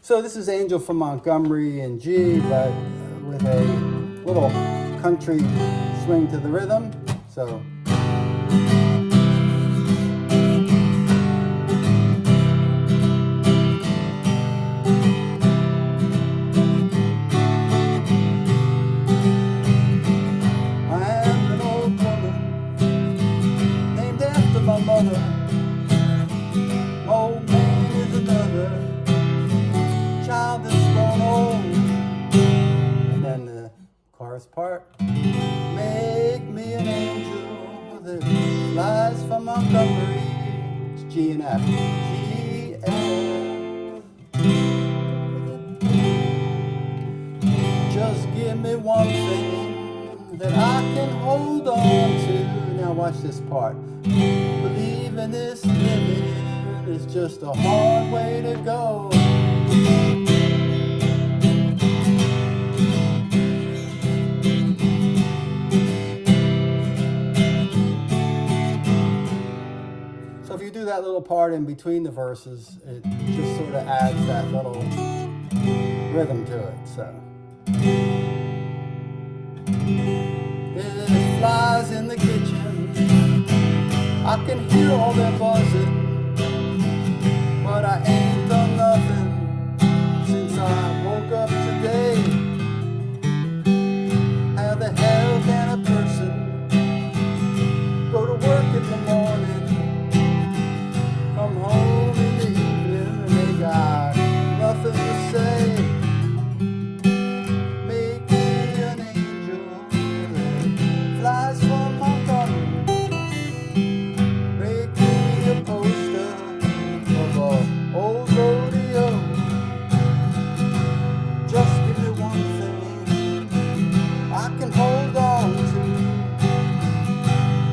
So this is Angel from Montgomery in G, but with a little country swing to the rhythm. So. I am an old woman named after my mother. Old man is another child that's grown old. And then the chorus part. Make me an angel that flies from Montgomery. It's G and F. G and F. Just give me one thing that I can hold on to. Now watch this part. Believe in this living is just a hard way to go. So if you do that little part in between the verses, it just sort of adds that little rhythm to it. So there's flies in the kitchen. I can hear all their buzzing, but I ain't done nothing since I woke up today. How the hell can a person go to work in the morning, come home in the evening, and they got nothing to say? Make me an angel that flies from Montgomery. Make me a poster of a old rodeo. Just give me one thing I can hold on to.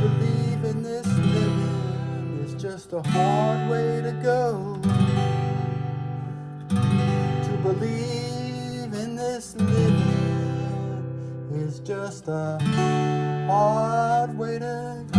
Believe in this living is just a hard way to go. To believe in this living is just a hard way to go.